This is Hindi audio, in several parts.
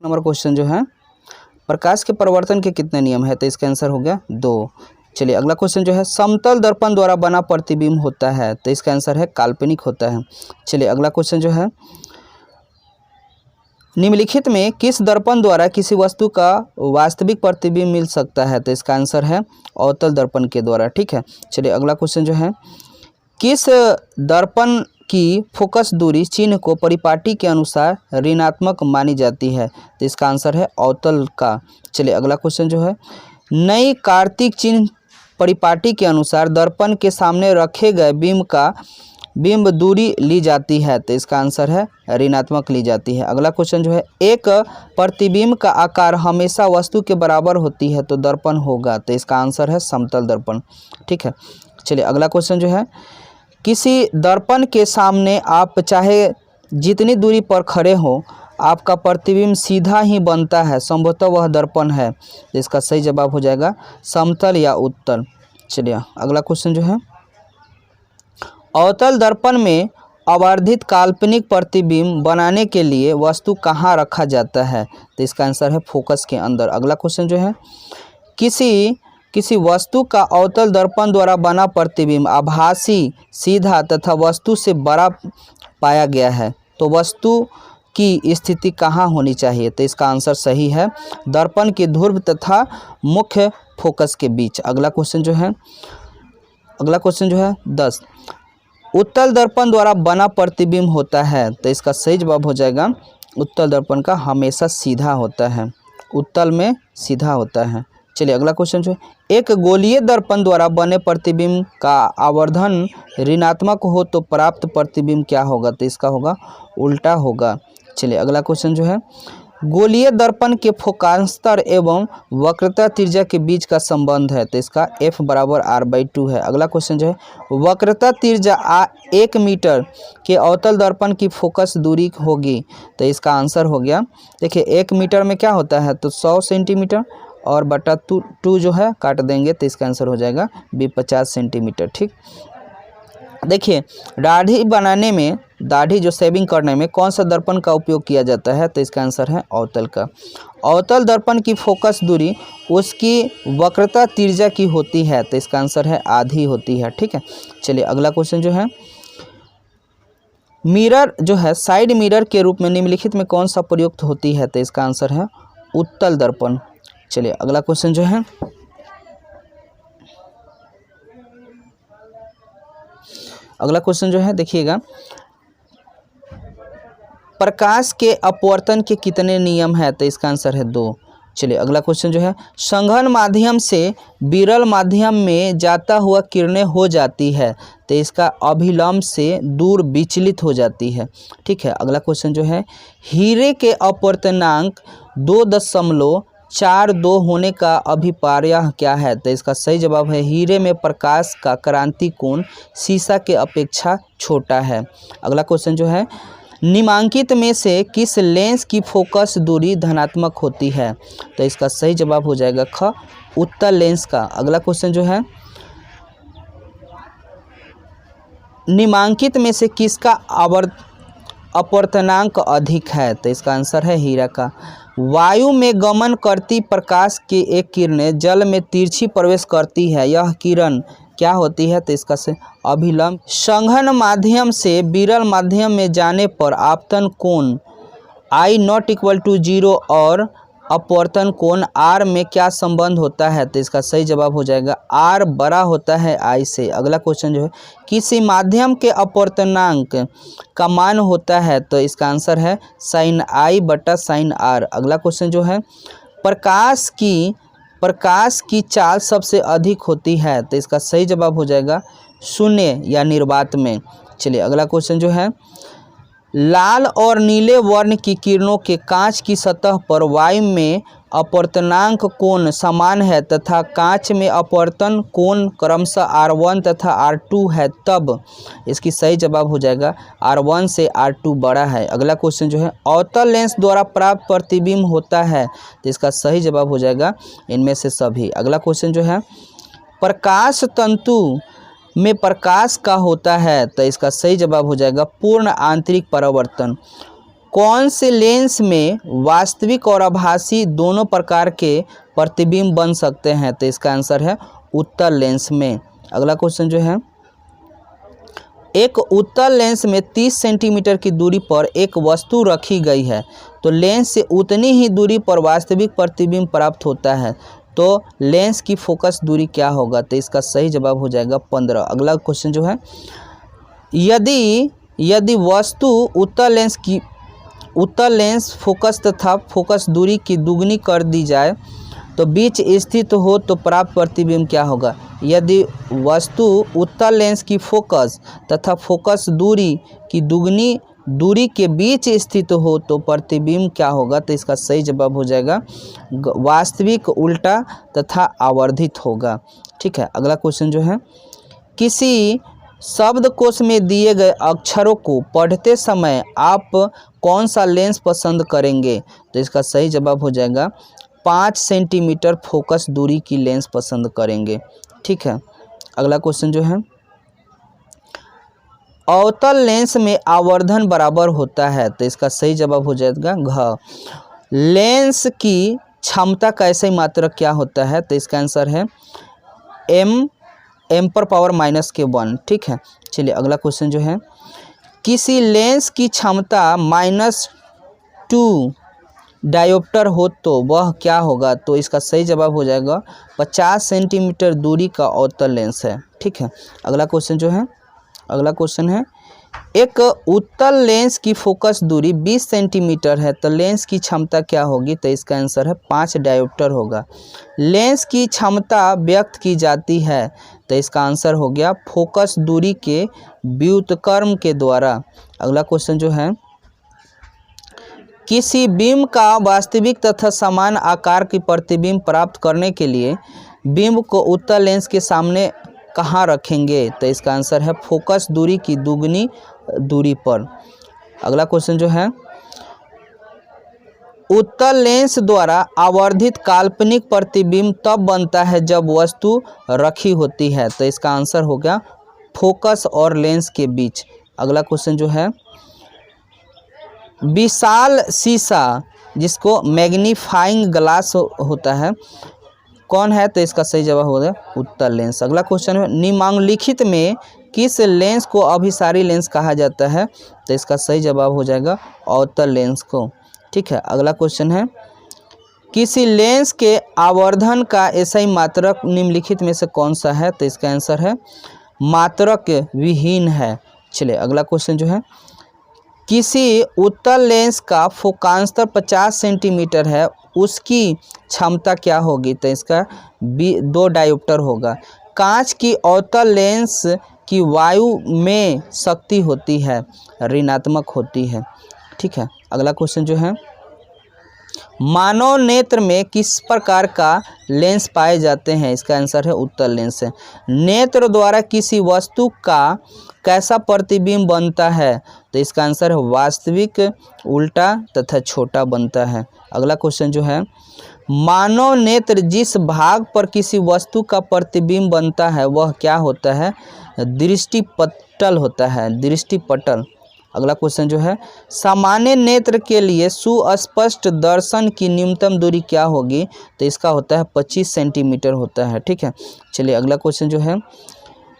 नंबर क्वेश्चन जो है प्रकाश के परावर्तन के कितने नियम है, तो इसका आंसर हो गया 2। चलिए अगला क्वेश्चन जो है समतल दर्पण द्वारा बना प्रतिबिंब होता है, तो इसका आंसर है काल्पनिक होता है। चलिए अगला क्वेश्चन जो है निम्नलिखित में किस दर्पण द्वारा किसी वस्तु का वास्तविक प्रतिबिंब मिल सकता है, तो इसका आंसर है अवतल दर्पण के द्वारा। ठीक है, चलिए अगला क्वेश्चन जो है किस दर्पण की फोकस दूरी चिन्ह को परिपाटी के अनुसार ऋणात्मक मानी जाती है, तो इसका आंसर है अवतल का। चलिए अगला क्वेश्चन जो है नई कार्तिक चिन्ह परिपाटी के अनुसार दर्पण के सामने रखे गए बिंब दूरी ली जाती है, तो इसका आंसर है ऋणात्मक ली जाती है। अगला क्वेश्चन जो है एक प्रतिबिंब का आकार हमेशा वस्तु के बराबर होती है तो दर्पण होगा, तो इसका आंसर है समतल दर्पण। ठीक है, चलिए अगला क्वेश्चन जो है किसी दर्पण के सामने आप चाहे जितनी दूरी पर खड़े हो आपका प्रतिबिंब सीधा ही बनता है, संभवतः वह दर्पण है, तो इसका सही जवाब हो जाएगा समतल या उत्तल। चलिए अगला क्वेश्चन जो है अवतल दर्पण में आवर्धित काल्पनिक प्रतिबिंब बनाने के लिए वस्तु कहाँ रखा जाता है, तो इसका आंसर है फोकस के अंदर। अगला क्वेश्चन जो है किसी वस्तु का अवतल दर्पण द्वारा बना प्रतिबिंब आभासी, सीधा तथा वस्तु से बड़ा पाया गया है तो वस्तु की स्थिति कहाँ होनी चाहिए, तो इसका आंसर सही है दर्पण के ध्रुव तथा मुख्य फोकस के बीच। अगला क्वेश्चन जो है 10 उत्तल दर्पण द्वारा बना प्रतिबिंब होता है, तो इसका सही जवाब हो जाएगा उत्तल दर्पण का हमेशा सीधा होता है, उत्तल में सीधा होता है। चलिए अगला क्वेश्चन जो है एक गोलीय दर्पण द्वारा बने प्रतिबिंब का आवर्धन ऋणात्मक हो तो प्राप्त प्रतिबिंब क्या होगा, तो इसका होगा उल्टा होगा। चलिए अगला क्वेश्चन जो है गोलीय दर्पण के फोकांतर एवं वक्रता त्रिज्या के बीच का संबंध है, तो इसका f बराबर r/2 है। अगला क्वेश्चन जो है वक्रता त्रिज्या 1 मीटर के अवतल दर्पण की फोकस दूरी होगी, तो इसका आंसर हो गया देखिए 1 मीटर में क्या होता है तो 100 सेंटीमीटर और बटा 2 जो है काट देंगे तो इसका आंसर हो जाएगा 50 सेंटीमीटर। ठीक, देखिए दाढ़ी बनाने में दाढ़ी जो शेविंग करने में कौन सा दर्पण का उपयोग किया जाता है, तो इसका आंसर है अवतल का। अवतल दर्पण की फोकस दूरी उसकी वक्रता त्रिज्या की होती है, तो इसका आंसर है आधी होती है। ठीक है, चलिए अगला क्वेश्चन जो है मिरर जो है साइड मिरर के रूप में निम्नलिखित में कौन सा प्रयुक्त होती है, तो इसका आंसर है उत्तल दर्पण। चलिए अगला क्वेश्चन जो है देखिएगा प्रकाश के अपवर्तन के कितने नियम है, तो इसका आंसर है 2। चलिए अगला क्वेश्चन जो है संघन माध्यम से विरल माध्यम में जाता हुआ किरणें हो जाती है, तो इसका अभिलंब से दूर विचलित हो जाती है। ठीक है, अगला क्वेश्चन जो है हीरे के अपवर्तनांक 2.42 होने का अभिप्राय क्या है, तो इसका सही जवाब है हीरे में प्रकाश का क्रांति कोण सीसा के अपेक्षा छोटा है। अगला क्वेश्चन जो है निम्नांकित में से किस लेंस की फोकस दूरी धनात्मक होती है, तो इसका सही जवाब हो जाएगा ख उत्तल लेंस का। अगला क्वेश्चन जो है निम्नांकित में से किसका अपवर्तनांक अधिक है, तो इसका आंसर है हीरा का। वायु में गमन करती प्रकाश की एक किरण जल में तिरछी प्रवेश करती है, यह किरण क्या होती है, तो इसका से अभिलंब। संघन माध्यम से विरल माध्यम में जाने पर आपतन कोण I≠0 और अपवर्तन कोण R में क्या संबंध होता है, तो इसका सही जवाब हो जाएगा R बड़ा होता है I से। अगला क्वेश्चन जो है किसी माध्यम के अपवर्तनांक का मान होता है, तो इसका आंसर है sin I/sin R। अगला क्वेश्चन जो है प्रकाश की चाल सबसे अधिक होती है, तो इसका सही जवाब हो जाएगा शून्य या निर्वात में। चलिए अगला क्वेश्चन जो है लाल और नीले वर्ण की किरणों के कांच की सतह पर वायु में अपवर्तनांक कोण समान है तथा कांच में अपवर्तन कोण क्रमशः R1 तथा R2 है, तब इसकी सही जवाब हो जाएगा R1 से R2 बड़ा है। अगला क्वेश्चन जो है अवतल लेंस द्वारा प्राप्त प्रतिबिंब होता है, तो इसका सही जवाब हो जाएगा इनमें से सभी। अगला क्वेश्चन जो है प्रकाश तंतु में प्रकाश का होता है, तो इसका सही जवाब हो जाएगा पूर्ण आंतरिक परावर्तन। कौन से लेंस में वास्तविक और आभासी दोनों प्रकार के प्रतिबिंब बन सकते हैं? तो इसका आंसर है उत्तल लेंस में। अगला क्वेश्चन जो है, एक उत्तल लेंस में 30 सेंटीमीटर की दूरी पर एक वस्तु रखी गई है, तो लेंस से उतनी ही दूरी पर वास्तविक प्रतिबिंब प्राप्त होता है, तो लेंस की फोकस दूरी क्या होगा? तो इसका सही जवाब हो जाएगा 15। अगला क्वेश्चन जो है, यदि वस्तु उत्तल लेंस फोकस तथा फोकस दूरी की दुगनी कर दी जाए तो बीच स्थित हो तो प्राप्त प्रतिबिंब क्या होगा? यदि वस्तु उत्तल लेंस की फोकस तथा फोकस दूरी की दुगनी दूरी के बीच स्थित हो तो प्रतिबिंब क्या होगा? तो इसका सही जवाब हो जाएगा वास्तविक, उल्टा तथा आवर्धित होगा। ठीक है। अगला क्वेश्चन जो है, किसी शब्दकोश में दिए गए अक्षरों को पढ़ते समय आप कौन सा लेंस पसंद करेंगे? तो इसका सही जवाब हो जाएगा 5 सेंटीमीटर फोकस दूरी की लेंस पसंद करेंगे। ठीक है। अगला क्वेश्चन जो है, अवतल लेंस में आवर्धन बराबर होता है, तो इसका सही जवाब हो जाएगा घ। लेंस की क्षमता का ऐसा ही मात्रक क्या होता है? तो इसका आंसर है m पर पावर -1। ठीक है। चलिए अगला क्वेश्चन जो है, किसी लेंस की क्षमता -2 डायोप्टर हो तो वह क्या होगा? तो इसका सही जवाब हो जाएगा 50 सेंटीमीटर दूरी का अवतल लेंस है। ठीक है। अगला क्वेश्चन है, एक उत्तल लेंस की फोकस दूरी 20 सेंटीमीटर है, तो लेंस की क्षमता क्या होगी? तो इसका आंसर है 5 डायोप्टर होगा। लेंस की क्षमता व्यक्त की जाती है, तो इसका आंसर हो गया फोकस दूरी के व्युत्क्रम के द्वारा। अगला क्वेश्चन जो है, किसी बिंब का वास्तविक तथा समान आकार की प्रतिबिंब प्राप्त करने के लिए बिंब को उत्तल लेंस के सामने कहाँ रखेंगे? तो इसका आंसर है फोकस दूरी की दुगनी दूरी पर। अगला क्वेश्चन जो है, उत्तल लेंस द्वारा आवर्धित काल्पनिक प्रतिबिंब तब बनता है जब वस्तु रखी होती है, तो इसका आंसर हो गया फोकस और लेंस के बीच। अगला क्वेश्चन जो है, विशाल शीशा जिसको मैग्नीफाइंग ग्लास होता है कौन है? तो इसका सही जवाब होगा उत्तल लेंस। अगला क्वेश्चन है, निम्नलिखित में किस लेंस को अभिसारी लेंस कहा जाता है? तो इसका सही जवाब हो जाएगा अवतल लेंस को। ठीक है। अगला क्वेश्चन है, किसी लेंस के आवर्धन का ऐसा मात्रक निम्नलिखित में से कौन सा है? तो इसका आंसर है मात्रक विहीन है। चलिए अगला क्वेश्चन जो है, किसी उत्तल लेंस का फोकांतर 50 सेंटीमीटर है, उसकी क्षमता क्या होगी? तो इसका 2 डायोप्टर होगा। कांच की अवतल लेंस की वायु में शक्ति होती है, ऋणात्मक होती है। ठीक है। अगला क्वेश्चन जो है, मानव नेत्र में किस प्रकार का लेंस पाए जाते हैं? इसका आंसर है उत्तल लेंस है। नेत्र द्वारा किसी वस्तु का कैसा प्रतिबिंब बनता है? तो इसका आंसर है वास्तविक, उल्टा तथा छोटा बनता है। अगला क्वेश्चन जो है, मानव नेत्र जिस भाग पर किसी वस्तु का प्रतिबिंब बनता है वह क्या होता है? दृष्टिपटल होता है, दृष्टिपटल। अगला क्वेश्चन जो है, सामान्य नेत्र के लिए सुस्पष्ट दर्शन की न्यूनतम दूरी क्या होगी? तो इसका होता है 25 सेंटीमीटर होता है। ठीक है। चलिए अगला क्वेश्चन जो है,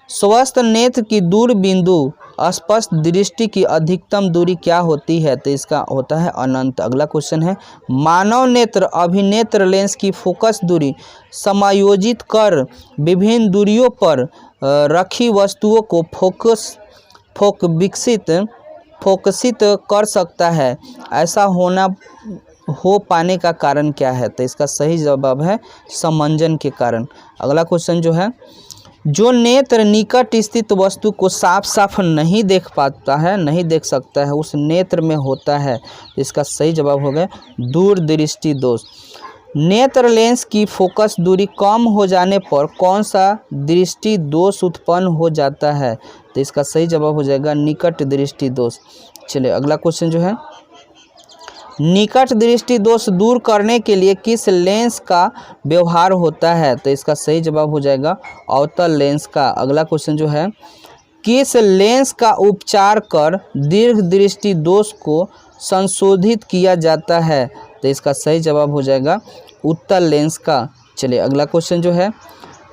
स्वस्थ नेत्र की दूर बिंदु स्पष्ट दृष्टि की अधिकतम दूरी क्या होती है? तो इसका होता है अनंत। अगला क्वेश्चन है, मानव नेत्र अभिनेत्र लेंस की फोकस दूरी समायोजित कर विभिन्न दूरियों पर रखी वस्तुओं को फोकसित कर सकता है, ऐसा हो पाने का कारण क्या है? तो इसका सही जवाब है समंजन के कारण। अगला क्वेश्चन जो है, जो नेत्र निकट स्थित वस्तु को साफ साफ नहीं देख पाता है, नहीं देख सकता है, उस नेत्र में होता है। इसका सही जवाब हो गया दूरदृष्टि दोष। नेत्र लेंस की फोकस दूरी कम हो जाने पर कौन सा दृष्टि दोष उत्पन्न हो जाता है? तो इसका सही जवाब हो जाएगा निकट दृष्टि दोष। चलिए अगला क्वेश्चन जो है, निकट दृष्टि दोष दूर करने के लिए किस लेंस का व्यवहार होता है? तो इसका सही जवाब हो जाएगा अवतल लेंस का। अगला क्वेश्चन जो है, किस लेंस का उपचार कर दीर्घ दृष्टि दोष को संशोधित किया जाता है? तो इसका सही जवाब हो जाएगा उत्तल लेंस का। चलिए अगला क्वेश्चन जो है,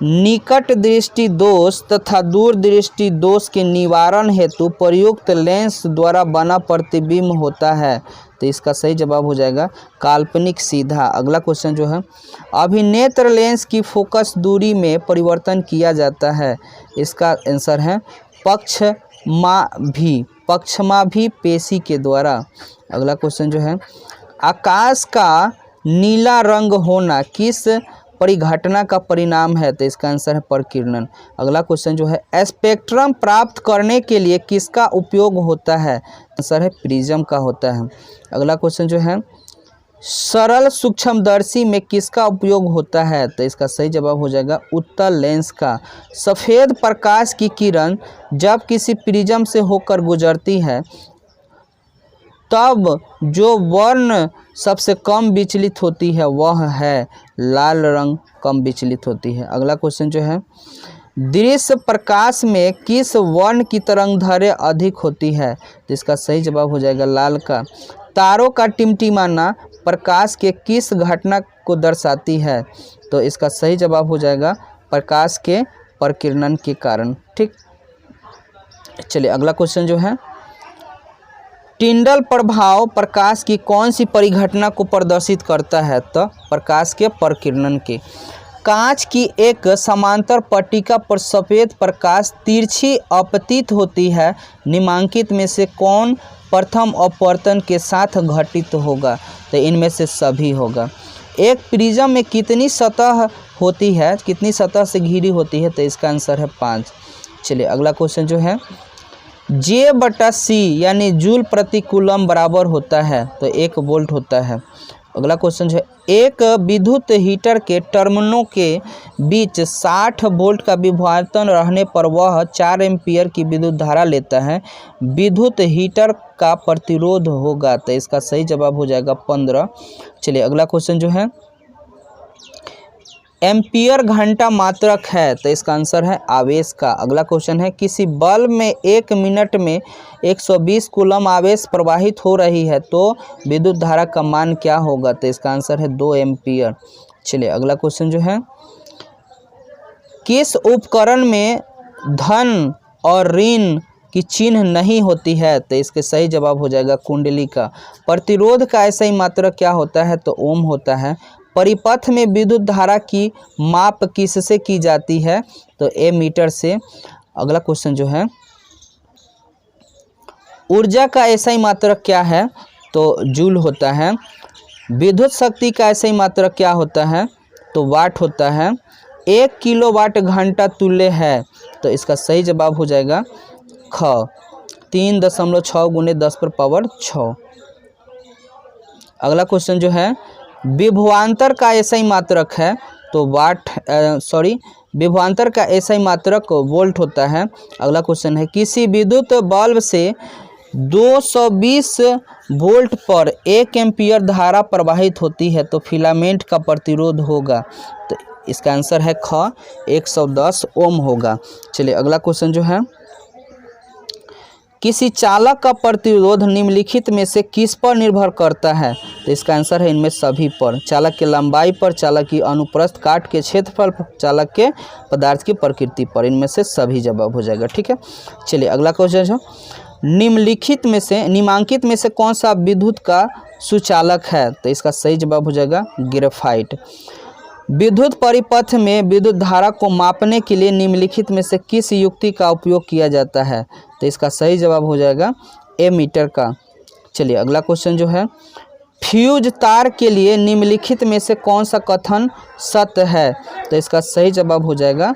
निकट दृष्टि दोष तथा दूर दृष्टि दोष के निवारण हेतु प्रयुक्त लेंस द्वारा बना प्रतिबिंब होता है? तो इसका सही जवाब हो जाएगा काल्पनिक सीधा। अगला क्वेश्चन जो है, अभिनेत्र लेंस की फोकस दूरी में परिवर्तन किया जाता है? इसका आंसर है पक्षमाभी पेशी के द्वारा। अगला क्वेश्चन जो है, आकाश का नीला रंग होना किस परिघटना का परिणाम है? तो इसका आंसर है परिकिरणन। अगला क्वेश्चन जो है, स्पेक्ट्रम प्राप्त करने के लिए किसका उपयोग होता है? आंसर है प्रिज्म का होता है। अगला क्वेश्चन जो है, सरल सूक्ष्मदर्शी में किसका उपयोग होता है? तो इसका सही जवाब हो जाएगा उत्तल लेंस का। सफ़ेद प्रकाश की किरण जब किसी प्रिज्म से होकर गुजरती है तब जो वर्ण सबसे कम विचलित होती है वह है लाल रंग, कम विचलित होती है। अगला क्वेश्चन जो है, दृश्य प्रकाश में किस वर्ण की तरंगदैर्घ्य अधिक होती है? तो इसका सही जवाब हो जाएगा लाल का। तारों का टिमटिमाना प्रकाश के किस घटना को दर्शाती है? तो इसका सही जवाब हो जाएगा प्रकाश के प्रकीर्णन के कारण। ठीक, चलिए अगला क्वेश्चन जो है, टिंडल प्रभाव प्रकाश की कौन सी परिघटना को प्रदर्शित करता है? तो प्रकाश के प्रकीर्णन के। कांच की एक समांतर पट्टिका पर सफ़ेद प्रकाश तिरछी अपतित होती है, निम्नलिखित में से कौन प्रथम अपवर्तन के साथ घटित होगा? तो इनमें से सभी होगा। एक प्रिज्म में कितनी सतह होती है, कितनी सतह से घिरी होती है? तो इसका आंसर है 5। चलिए अगला क्वेश्चन जो है, J/C यानी जूल प्रति कूलम बराबर होता है? तो 1 वोल्ट होता है। अगला क्वेश्चन जो है, एक विद्युत हीटर के टर्मिनलों के बीच 60 वोल्ट का विभवांतर रहने पर वह 4 एम्पीयर की विद्युत धारा लेता है, विद्युत हीटर का प्रतिरोध होगा? तो इसका सही जवाब हो जाएगा 15। चलिए अगला क्वेश्चन जो है, एम्पियर घंटा मात्रक है? तो इसका आंसर है आवेश का। अगला क्वेश्चन है, किसी बल्ब में 1 मिनट में 120 कूलम आवेश प्रवाहित हो रही है तो विद्युत धारा का मान क्या होगा? तो इसका आंसर है 2 एम्पियर। चलिए अगला क्वेश्चन जो है, किस उपकरण में धन और ऋण की चिन्ह नहीं होती है? तो इसके सही जवाब हो जाएगा कुंडली का। प्रतिरोध का ऐसा ही मात्रक क्या होता है? तो ओम होता है। परिपथ में विद्युत धारा की माप किससे की जाती है? तो एमीटर से। अगला क्वेश्चन जो है, ऊर्जा का एसआई मात्रक क्या है? तो जूल होता है। विद्युत शक्ति का एसआई मात्रक क्या होता है? तो वाट होता है। 1 किलोवाट घंटा तुल्य है? तो इसका सही जवाब हो जाएगा ख, 3.6 × 10⁻6। अगला क्वेश्चन जो है, विभवांतर का एसआई मात्रक है? तो विभवांतर का एसआई मात्रक वोल्ट होता है। अगला क्वेश्चन है, किसी विद्युत बल्ब से 220 वोल्ट पर 1 एम्पीयर धारा प्रवाहित होती है तो फिलामेंट का प्रतिरोध होगा? तो इसका आंसर है ख, 110 ओम होगा। चलिए अगला क्वेश्चन जो है, किसी चालक का प्रतिरोध निम्नलिखित में से किस पर निर्भर करता है? तो इसका आंसर है इनमें सभी पर। चालक के लंबाई पर, चालक की अनुप्रस्थ काट के क्षेत्रफल पर, चालक के पदार्थ की प्रकृति पर। इनमें से सभी जवाब हो जाएगा। ठीक है, चलिए अगला क्वेश्चन है, निम्नांकित में से कौन सा विद्युत का सुचालक है? तो इसका सही जवाब हो जाएगा ग्रेफाइट। विद्युत परिपथ में विद्युत धारा को मापने के लिए निम्नलिखित में से किस युक्ति का उपयोग किया जाता है? तो इसका सही जवाब हो जाएगा एमीटर का। चलिए अगला क्वेश्चन जो है, फ्यूज तार के लिए निम्नलिखित में से कौन सा कथन सत्य है? तो इसका सही जवाब हो जाएगा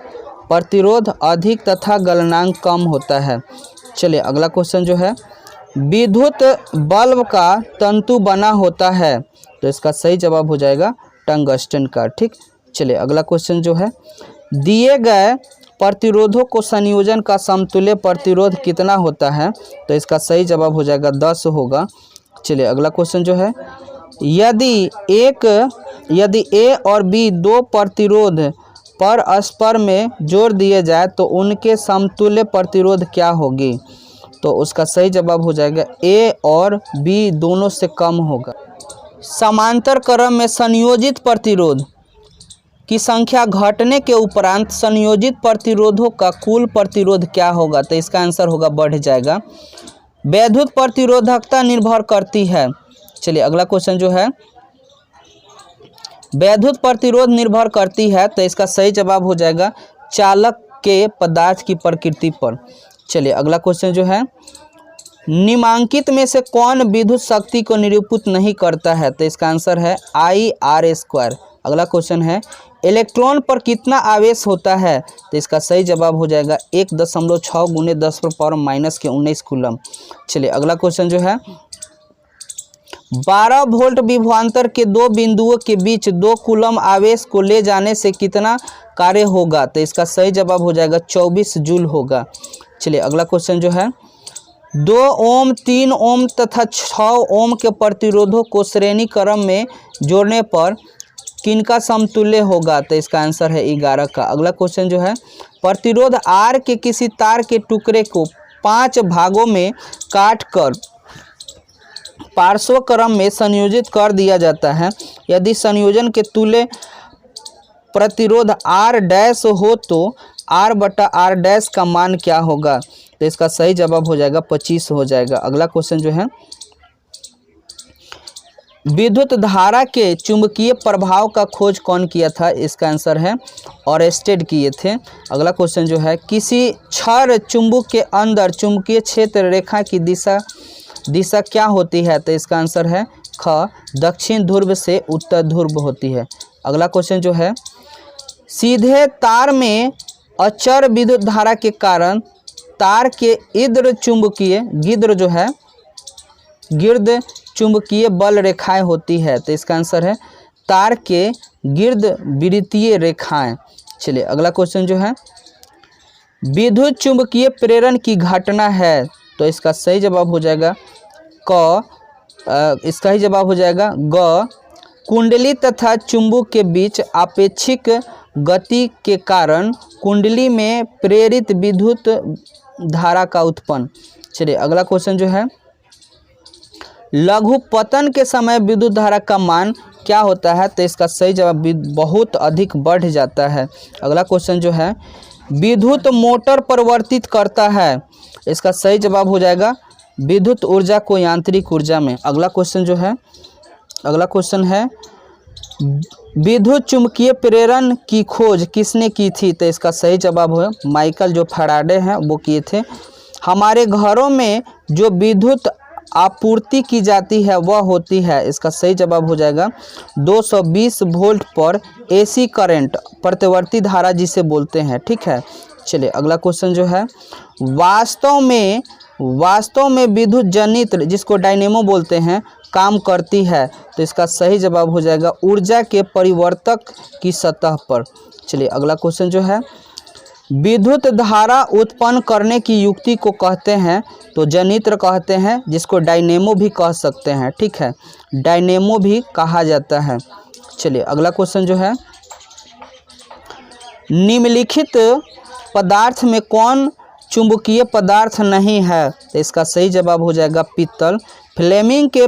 प्रतिरोध अधिक तथा गलनांक कम होता है। चलिए अगला क्वेश्चन जो है, विद्युत बल्ब का तंतु बना होता है? तो इसका सही जवाब हो जाएगा टंगस्टन का। ठीक, चलिए अगला क्वेश्चन जो है, दिए गए प्रतिरोधों को संयोजन का समतुल्य प्रतिरोध कितना होता है? तो इसका सही जवाब हो जाएगा 10 होगा। चलिए अगला क्वेश्चन जो है, यदि ए और बी 2 प्रतिरोध परस्पर में जोड़ दिए जाए तो उनके समतुल्य प्रतिरोध क्या होगी? तो उसका सही जवाब हो जाएगा ए और बी दोनों से कम होगा। समांतर क्रम में संयोजित प्रतिरोध की संख्या घटने के उपरांत संयोजित प्रतिरोधों का कुल प्रतिरोध क्या होगा? तो इसका आंसर होगा बढ़ जाएगा। वैद्युत प्रतिरोधकता निर्भर करती है, चलिए अगला क्वेश्चन जो है वैद्युत प्रतिरोध निर्भर करती है, तो इसका सही जवाब हो जाएगा चालक के पदार्थ की प्रकृति पर। चलिए अगला क्वेश्चन जो है निम्नांकित में से कौन विद्युत शक्ति को निरूपित नहीं करता है? तो इसका आंसर है I/R²। अगला क्वेश्चन है इलेक्ट्रॉन पर कितना आवेश होता है? तो इसका सही जवाब हो जाएगा 1.6 × 10⁻⁻⁻19 कूलम। चलिए अगला क्वेश्चन जो है 12 वोल्ट विभवांतर के दो बिंदुओं के बीच 2 कूलम आवेश को ले जाने से कितना कार्य होगा? तो इसका सही जवाब हो जाएगा 24 जूल होगा। चलिए अगला क्वेश्चन जो है 2 ओम 3 ओम तथा 6 ओम के प्रतिरोधों को श्रेणी क्रम में जोड़ने पर किनका समतुल्य होगा? तो इसका आंसर है 11 का। अगला क्वेश्चन जो है प्रतिरोध R के किसी तार के टुकड़े को 5 भागों में काटकर पार्श्व क्रम में संयोजित कर दिया जाता है। यदि संयोजन के तुल्य प्रतिरोध R' हो तो R/R' का मान क्या होगा? तो इसका सही जवाब हो जाएगा 25 हो जाएगा। अगला क्वेश्चन जो है विद्युत धारा के चुंबकीय प्रभाव का खोज कौन किया था? इसका आंसर है ऑरेस्टेड किए थे। अगला क्वेश्चन जो है किसी क्षर चुंबक के अंदर चुंबकीय क्षेत्र रेखा की दिशा क्या होती है? तो इसका आंसर है ख दक्षिण ध्रुव से उत्तर ध्रुव होती है। अगला क्वेश्चन जो है सीधे तार में अचर विद्युत धारा के कारण तार के गिर्द चुंबकीय बल रेखाएं होती है। तो इसका आंसर है तार के गिर्द विद्युतीय रेखाएं। चलिए अगला क्वेश्चन जो है विद्युत चुंबकीय प्रेरण की घटना है। तो इसका सही जवाब हो जाएगा इसका ही जवाब हो जाएगा ग कुंडली तथा चुंबक के बीच आपेक्षिक गति के कारण कुंडली में प्रेरित विद्युत धारा का उत्पन्न। चलिए अगला क्वेश्चन जो है लघु पतन के समय विद्युत धारा का मान क्या होता है? तो इसका सही जवाब बहुत अधिक बढ़ जाता है। अगला क्वेश्चन जो है विद्युत मोटर परिवर्तित करता है। इसका सही जवाब हो जाएगा विद्युत ऊर्जा को यांत्रिक ऊर्जा में। अगला क्वेश्चन है विद्युत चुंबकीय प्रेरण की खोज किसने की थी? तो इसका सही जवाब है माइकल जो फैराडे हैं वो किए थे। हमारे घरों में जो विद्युत आपूर्ति की जाती है वह होती है। इसका सही जवाब हो जाएगा 220 वोल्ट पर AC करंट प्रतिवर्ती धारा जिसे बोलते हैं। ठीक है। चलिए अगला क्वेश्चन जो है वास्तव में विद्युत जनित्र जिसको डायनेमो बोलते हैं काम करती है। तो इसका सही जवाब हो जाएगा ऊर्जा के परिवर्तक की सतह पर। चलिए अगला क्वेश्चन जो है विद्युत धारा उत्पन्न करने की युक्ति को कहते हैं तो जनित्र कहते हैं जिसको डायनेमो भी कह सकते हैं। ठीक है, डायनेमो भी कहा जाता है। चलिए अगला क्वेश्चन जो है निम्नलिखित पदार्थ में कौन चुंबकीय पदार्थ नहीं है? तो इसका सही जवाब हो जाएगा पीतल। फ्लेमिंग के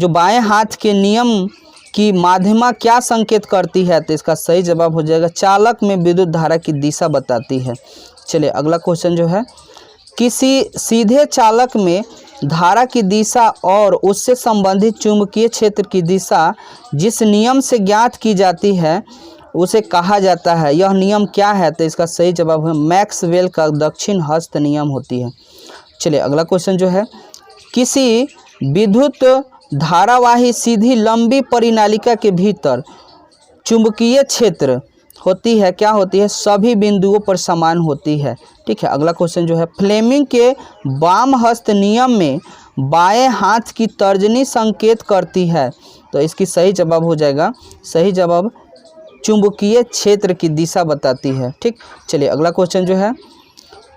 बाएं हाथ के नियम की माध्यमा क्या संकेत करती है? तो इसका सही जवाब हो जाएगा चालक में विद्युत धारा की दिशा बताती है। चलिए अगला क्वेश्चन जो है किसी सीधे चालक में धारा की दिशा और उससे संबंधित चुंबकीय क्षेत्र की दिशा जिस नियम से ज्ञात की जाती है उसे कहा जाता है। यह नियम क्या है? तो इसका सही जवाब है मैक्सवेल का दक्षिण हस्त नियम होती है। चलिए अगला क्वेश्चन जो है किसी विद्युत धारावाही सीधी लंबी परिनालिका के भीतर चुंबकीय क्षेत्र होती है क्या होती है? सभी बिंदुओं पर समान होती है। ठीक है, अगला क्वेश्चन जो है फ्लेमिंग के वाम हस्त नियम में बाएं हाथ की तर्जनी संकेत करती है। तो इसकी सही जवाब हो जाएगा सही जवाब चुंबकीय क्षेत्र की दिशा बताती है। ठीक, चलिए अगला क्वेश्चन जो है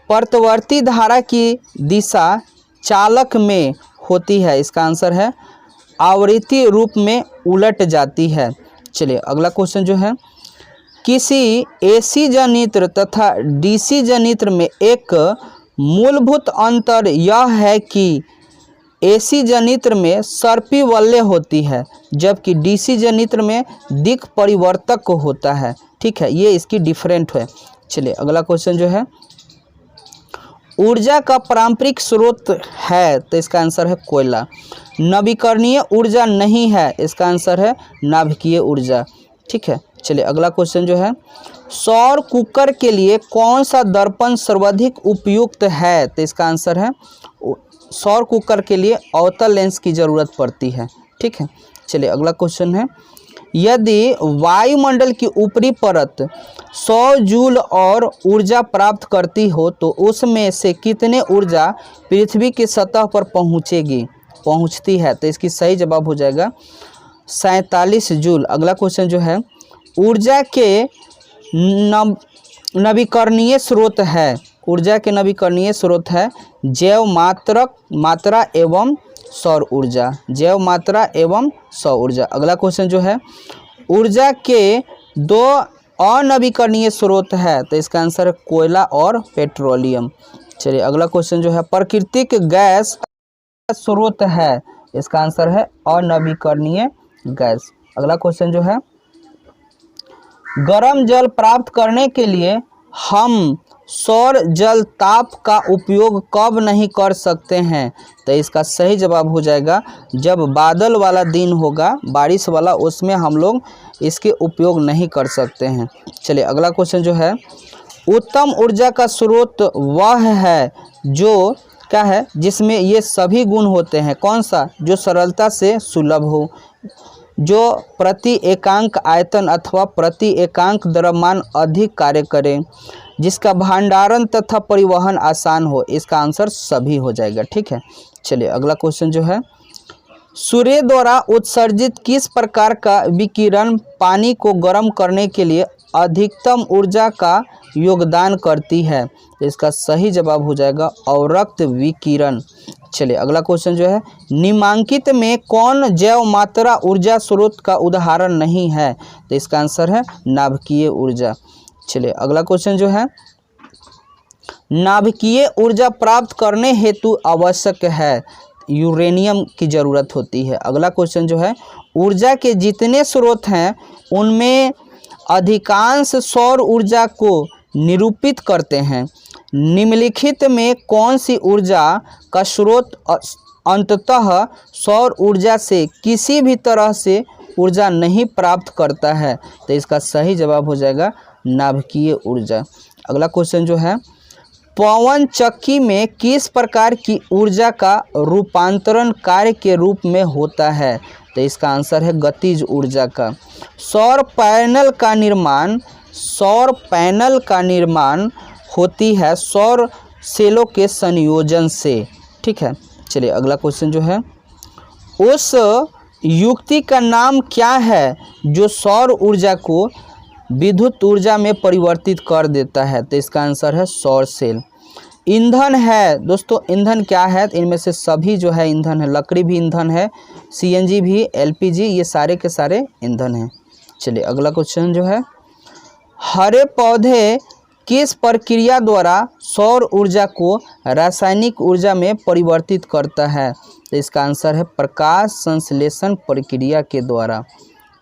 प्रत्यावर्ती धारा की दिशा चालक में होती है। इसका आंसर है आवृत्ति रूप में उलट जाती है। चलिए अगला क्वेश्चन जो है किसी AC जनित्र तथा DC जनित्र में एक मूलभूत अंतर यह है कि एसी जनित्र में सर्पी वलय होती है जबकि डीसी जनित्र में दिक् परिवर्तक होता है। ठीक है, ये इसकी डिफरेंट है। चलिए अगला क्वेश्चन जो है, ऊर्जा का पारंपरिक स्रोत है, तो इसका आंसर है कोयला। नवीकरणीय ऊर्जा नहीं है, इसका आंसर है नाभिकीय ऊर्जा। ठीक है, चलिए अगला क्वेश्चन जो है, सौर कुकर के लिए कौन सा दर्पण सर्वाधिक उपयुक्त है, तो इसका आंसर है सौर कुकर के लिए अवतल लेंस की ज़रूरत पड़ती है। ठीक है, चलिए अगला क्वेश्चन है, यदि वायुमंडल की ऊपरी परत 100 जूल और ऊर्जा प्राप्त करती हो तो उसमें से कितने ऊर्जा पृथ्वी की सतह पर पहुंचती है, तो इसकी सही जवाब हो जाएगा 47 जूल। अगला क्वेश्चन जो है, ऊर्जा के नवीकरणीय स्रोत है, ऊर्जा के नवीकरणीय स्रोत है जैव मात्रा एवं सौर ऊर्जा, जैव मात्रा एवं सौर ऊर्जा। अगला क्वेश्चन जो है, ऊर्जा के 2 अनवीकरणीय स्रोत है, तो इसका आंसर है कोयला और पेट्रोलियम। चलिए अगला क्वेश्चन जो है, प्राकृतिक गैस स्रोत है, इसका आंसर है अनवीकरणीय गैस। अगला क्वेश्चन जो है, गर्म जल प्राप्त करने के लिए हम सौर जल ताप का उपयोग कब नहीं कर सकते हैं, तो इसका सही जवाब हो जाएगा जब बादल वाला दिन होगा, बारिश वाला, उसमें हम लोग इसके उपयोग नहीं कर सकते हैं। चलिए अगला क्वेश्चन जो है, उत्तम ऊर्जा का स्रोत वह है जो क्या है, जिसमें ये सभी गुण होते हैं। कौन सा? जो सरलता से सुलभ हो, जो प्रति एकांक आयतन अथवा प्रति एकांक द्रव्यमान अधिक कार्य करे, जिसका भंडारण तथा परिवहन आसान हो। इसका आंसर सभी हो जाएगा। ठीक है, चलिए अगला क्वेश्चन जो है, सूर्य द्वारा उत्सर्जित किस प्रकार का विकिरण पानी को गर्म करने के लिए अधिकतम ऊर्जा का योगदान करती है, इसका सही जवाब हो जाएगा अवरक्त विकिरण। चलिए अगला क्वेश्चन जो है, निम्नांकित में कौन जैव मात्रा ऊर्जा स्रोत का उदाहरण नहीं है, तो इसका आंसर है नाभिकीय ऊर्जा। चलिए अगला क्वेश्चन जो है, नाभिकीय ऊर्जा प्राप्त करने हेतु आवश्यक है यूरेनियम की ज़रूरत होती है। अगला क्वेश्चन जो है, ऊर्जा के जितने स्रोत हैं उनमें अधिकांश सौर ऊर्जा को निरूपित करते हैं। निम्नलिखित में कौन सी ऊर्जा का स्रोत अंततः सौर ऊर्जा से किसी भी तरह से ऊर्जा नहीं प्राप्त करता है, तो इसका सही जवाब हो जाएगा नाभिकीय ऊर्जा। अगला क्वेश्चन जो है, पवन चक्की में किस प्रकार की ऊर्जा का रूपांतरण कार्य के रूप में होता है, तो इसका आंसर है गतिज ऊर्जा का। सौर पैनल का निर्माण होती है सौर सेलों के संयोजन से। ठीक है, चलिए अगला क्वेश्चन जो है, उस युक्ति का नाम क्या है जो सौर ऊर्जा को विद्युत ऊर्जा में परिवर्तित कर देता है, तो इसका आंसर है सौर सेल। ईंधन है दोस्तों, ईंधन क्या है, इनमें से सभी जो है ईंधन है, लकड़ी भी ईंधन है, सीएनजी भी, एलपीजी, ये सारे के सारे ईंधन हैं। चलिए अगला क्वेश्चन जो है, हरे पौधे किस प्रक्रिया द्वारा सौर ऊर्जा को रासायनिक ऊर्जा में परिवर्तित करता है, तो इसका आंसर है प्रकाश संश्लेषण प्रक्रिया के द्वारा।